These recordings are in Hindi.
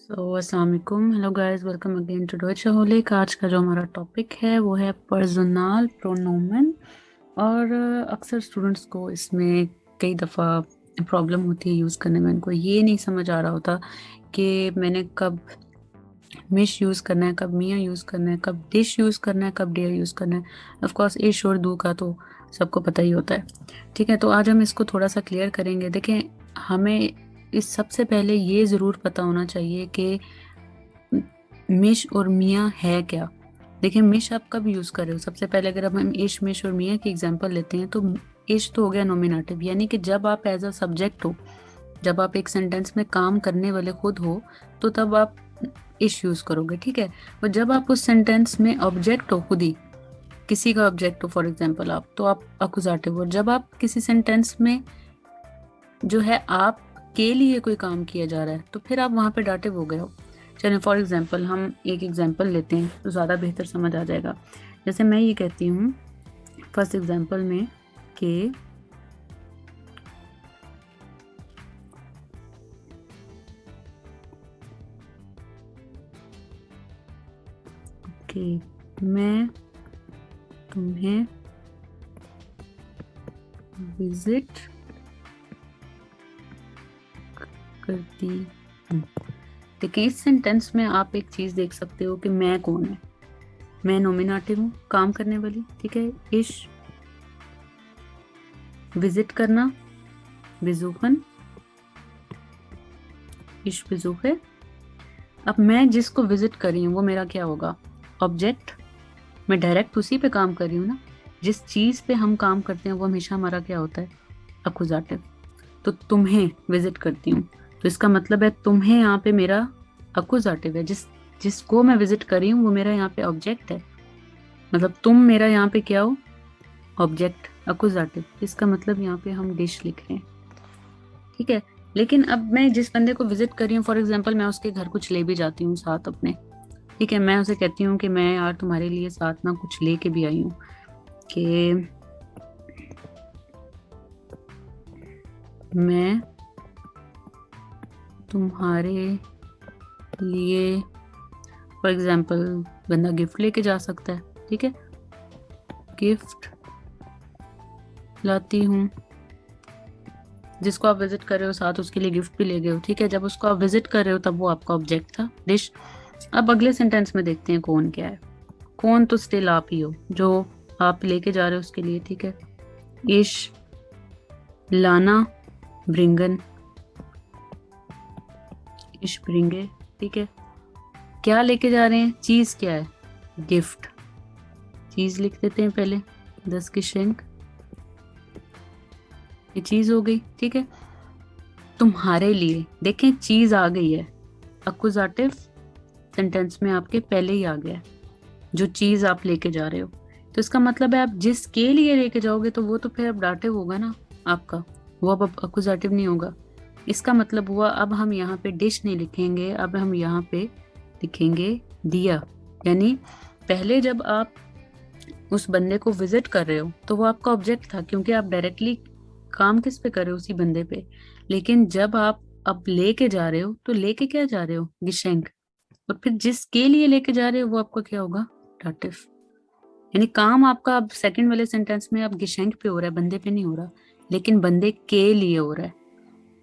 अस्सलाम वालेकुम, hello guys, welcome again to Deutschaholic. आज का जो हमारा टॉपिक है वो है पर्सनल प्रोनोमेन। और अक्सर स्टूडेंट्स को इसमें कई दफ़ा प्रॉब्लम होती है यूज़ करने में। उनको ये नहीं समझ आ रहा होता कि मैंने कब मिश यूज़ करना है, कब मियाँ यूज़ करना है, कब डिश यूज़ करना है, कब डेयर यूज़ करना है। ऑफ कोर्स इश और दू का तो सबको पता ही होता है। ठीक है, तो आज हम इसको थोड़ा सा क्लियर करेंगे। देखें, हमें इस सबसे पहले ये ज़रूर पता होना चाहिए कि मिश और मियाँ है क्या। देखिए, मिश आप कब यूज़ कर रहे हो? सबसे पहले अगर हम इश, मिश और मियाँ की एग्जांपल लेते हैं तो इश तो हो गया नॉमिनेटिव, यानी कि जब आप एज अ सब्जेक्ट हो, जब आप एक सेंटेंस में काम करने वाले खुद हो, तो तब आप इश यूज़ करोगे। ठीक है, और जब आप उस सेंटेंस में ऑब्जेक्ट हो, खुद ही किसी का ऑब्जेक्ट हो, फॉर एग्जाम्पल आप, तो आप अकुजाटिव हो। जब आप किसी सेंटेंस में जो है आप के लिए कोई काम किया जा रहा है, तो फिर आप वहां पे डाटिव हो गए हो। चलिए फॉर एग्जांपल हम एक एग्जांपल लेते हैं तो ज़्यादा बेहतर समझ आ जाएगा। जैसे मैं ये कहती हूँ फर्स्ट एग्जांपल में कि मैं तुम्हें विजिट करती हूँ। देखिए, इस सेंटेंस में आप एक चीज़ देख सकते हो कि मैं कौन है। मैं नॉमिनेटिव हूँ, काम करने वाली। ठीक है, इश विजिट करना, बिजूफन, इश बिजूफे। अब मैं जिसको विजिट कर रही हूँ वो मेरा क्या होगा? ऑब्जेक्ट। मैं डायरेक्ट उसी पे काम कर रही हूँ ना। जिस चीज पे हम काम करते हैं वो हमेशा हमारा क्या होता है? अकुजाटिव। तो तुम्हें विजिट करती हूँ, तो इसका मतलब है तुम्हें यहाँ पे मेरा अकुजाटिव है। जिसको मैं विजिट कर रही हूँ वो मेरा यहाँ पे ऑब्जेक्ट है। मतलब तुम मेरा यहाँ पे क्या हो? ऑब्जेक्ट, अकुजाटिव। इसका मतलब यहाँ पे हम डिश लिख रहे हैं। ठीक है, लेकिन अब मैं जिस बंदे को विजिट कर रही हूँ, फॉर एग्जाम्पल मैं उसके घर कुछ ले भी जाती हूँ साथ अपने। ठीक है, मैं उसे कहती हूँ कि मैं यार तुम्हारे लिए साथ ना कुछ लेके भी आई हूँ, कि मैं तुम्हारे लिए, फॉर एग्जाम्पल बंदा गिफ्ट लेके जा सकता है। ठीक है, गिफ्ट लाती हूँ। जिसको आप विजिट कर रहे हो साथ उसके लिए गिफ्ट भी ले गए हो। ठीक है, जब उसको आप विजिट कर रहे हो तब वो आपका ऑब्जेक्ट था, डिश। अब अगले सेंटेंस में देखते हैं कौन क्या है। कौन तो स्टिल आप ही हो, जो आप लेके जा रहे हो उसके लिए। ठीक है, इश लाना, ब्रिंगन, इश ब्रिंगे। ठीक है, क्या लेके जा रहे हैं? चीज क्या है? गिफ्ट। चीज लिख देते हैं पहले, 10 की शेंक, ये चीज हो गई। ठीक है, तुम्हारे लिए, देखें चीज आ गई है। अकुजाटिव सेंटेंस में आपके पहले ही आ गया है, जो चीज आप लेके जा रहे हो। तो इसका मतलब है आप जिसके लिए लेके जाओगे तो वो तो फिर अब डाटिव होगा ना आपका, वो अब अकुजाटिव नहीं होगा। इसका मतलब हुआ अब हम यहाँ पे डिश नहीं लिखेंगे, अब हम यहाँ पे लिखेंगे दिया। यानी पहले जब आप उस बंदे को विजिट कर रहे हो तो वो आपका ऑब्जेक्ट था, क्योंकि आप डायरेक्टली काम किस पे कर रहे हो? उसी बंदे पे। लेकिन जब आप अब लेके जा रहे हो तो लेके क्या जा रहे हो? गिशेंक। और फिर जिसके लिए लेके जा रहे हो वो आपका क्या होगा? डाटिव। यानी काम आपका अब सेकंड वाले सेंटेंस में अब गिशेंक पे हो रहा है, बंदे पे नहीं हो रहा, लेकिन बंदे के लिए हो रहा है।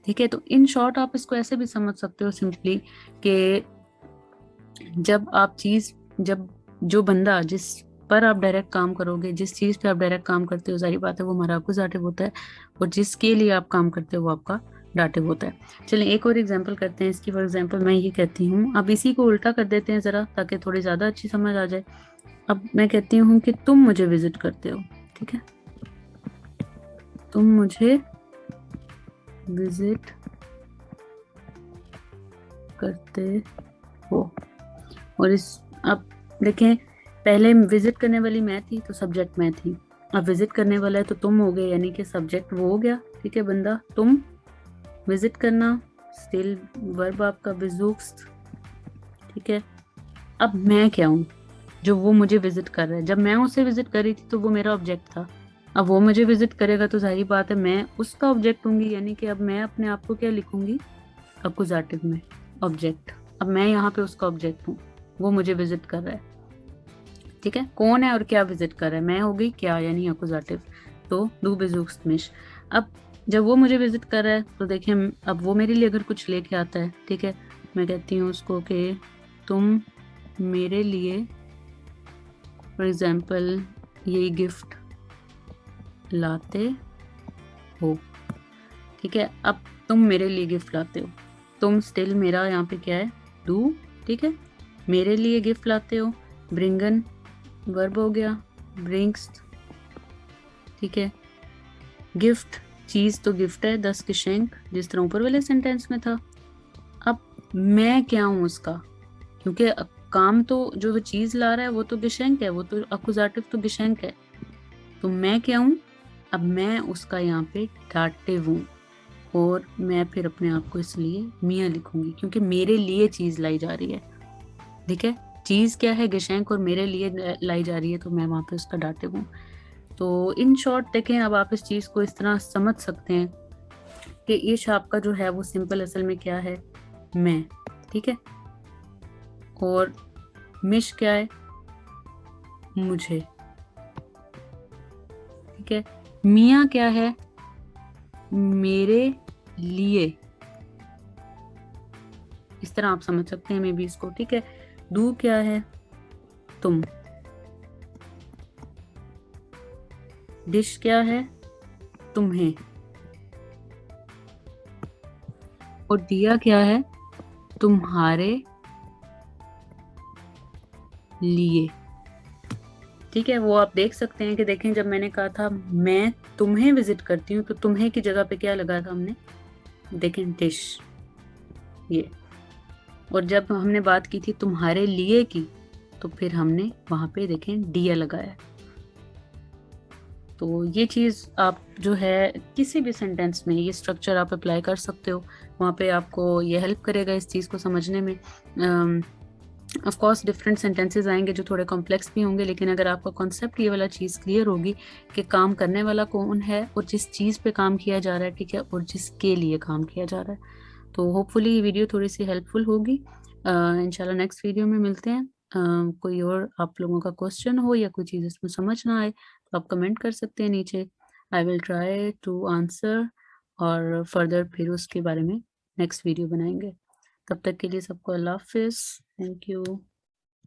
ठीक है, तो इन शॉर्ट आप इसको ऐसे भी समझ सकते हो सिंपली कि जब जो बंदा जिस पर आप डायरेक्ट काम करोगे, जिस चीज पे आप डायरेक्ट काम करते हो, सारी बात है वो हमारा अकुजाटिव होता है। और जिसके लिए आप काम करते हो वो आपका डाटिव होता है। चलिए एक और एग्जांपल करते हैं इसकी। फॉर एग्जांपल मैं ये कहती हूँ, अब इसी को उल्टा कर देते हैं जरा, ताकि थोड़ी ज्यादा अच्छी समझ आ जाए। अब मैं कहती हूँ कि तुम मुझे विजिट करते हो। ठीक है, तुम मुझे विजिट करते हो। और इस अब देखें, पहले विजिट करने वाली मैं थी तो सब्जेक्ट मैं थी, अब विजिट करने वाला है तो तुम हो गए, यानी कि सब्जेक्ट वो हो गया। ठीक है, बंदा तुम, विजिट करना, स्टिल वर्ब आपका विजुक्स। ठीक है, अब मैं क्या हूँ? जो वो मुझे विजिट कर रहा है। जब मैं उसे विजिट कर रही थी तो वो मेरा ऑब्जेक्ट था। अब वो मुझे विजिट करेगा तो सारी बात है मैं उसका ऑब्जेक्ट होंगी, यानी कि अब मैं अपने आप को क्या लिखूंगी? अकुजाटिव में, ऑब्जेक्ट। अब मैं यहाँ पे उसका ऑब्जेक्ट हूँ, वो मुझे विजिट कर रहा है। ठीक है, कौन है और क्या विजिट कर रहा है? मैं हो गई क्या, यानी अकुजाटिव, तो दू बेजुक्स मिश। अब जब वो मुझे विजिट कर रहा है तो देखिए, अब वो मेरे लिए अगर कुछ लेके आता है, ठीक है, मैं कहती हूँ उसको कि तुम मेरे लिए फॉर एग्जाम्पल ये गिफ्ट लाते हो। ठीक है, अब तुम मेरे लिए गिफ्ट लाते हो, तुम स्टिल मेरा यहाँ पे क्या है, डू। ठीक है, मेरे लिए गिफ्ट लाते हो, ब्रिंगन वर्ब हो गया, ब्रिंग्स। ठीक है, गिफ्ट चीज तो गिफ्ट है, 10 geschenk, जिस तरह ऊपर वाले सेंटेंस में था। अब मैं क्या हूं उसका, क्योंकि काम तो जो वो चीज ला रहा है वो तो geschenk है, वो तो अकुजाटिव तो geschenk है। तो मैं क्या हूं, अब मैं उसका यहाँ पे डाटिव हूँ, और मैं फिर अपने आप को इसलिए मियाँ लिखूंगी क्योंकि मेरे लिए चीज लाई जा रही है। ठीक है, चीज क्या है, geschenk, और मेरे लिए लाई जा रही है, तो मैं वहां पे उसका डाटिव हूँ। तो इन शॉर्ट देखें, अब आप इस चीज को इस तरह समझ सकते हैं कि ईश आपका जो है वो सिंपल असल में क्या है, मैं। ठीक है, और मिश क्या है, मुझे। ठीक है, मियाँ क्या है, मेरे लिए। इस तरह आप समझ सकते हैं मे बी इसको। ठीक है, दू क्या है, तुम। डिश क्या है, तुम्हें। और दिया क्या है, तुम्हारे लिए। ठीक है, वो आप देख सकते हैं कि देखें, जब मैंने कहा था मैं तुम्हें विजिट करती हूँ, तो तुम्हें की जगह पे क्या लगाया था हमने, देखें, डिश, ये। और जब हमने बात की थी तुम्हारे लिए की, तो फिर हमने वहां पे देखें दिया लगाया। तो ये चीज आप जो है किसी भी सेंटेंस में ये स्ट्रक्चर आप अप्लाई कर सकते हो, वहां पे आपको ये हेल्प करेगा इस चीज को समझने में। ऑफ कोर्स डिफरेंट सेंटेंसेस आएंगे जो थोड़े कॉम्प्लेक्स भी होंगे, लेकिन अगर आपका कॉन्सेप्ट ये वाला चीज़ क्लियर होगी कि काम करने वाला कौन है और जिस चीज़ पे काम किया जा रहा है, ठीक है, और जिसके लिए काम किया जा रहा है, तो होपफुली ये वीडियो थोड़ी सी हेल्पफुल होगी। इंशाल्लाह नेक्स्ट वीडियो में मिलते हैं। कोई और आप लोगों का क्वेश्चन हो या कोई चीज़ इसमें समझ ना आए तो आप कमेंट कर सकते हैं नीचे, I will try to answer, और फर्दर फिर उसके बारे में नेक्स्ट वीडियो बनाएंगे। तब तक के लिए सबको अल्लाह हाफिज़, थैंक यू।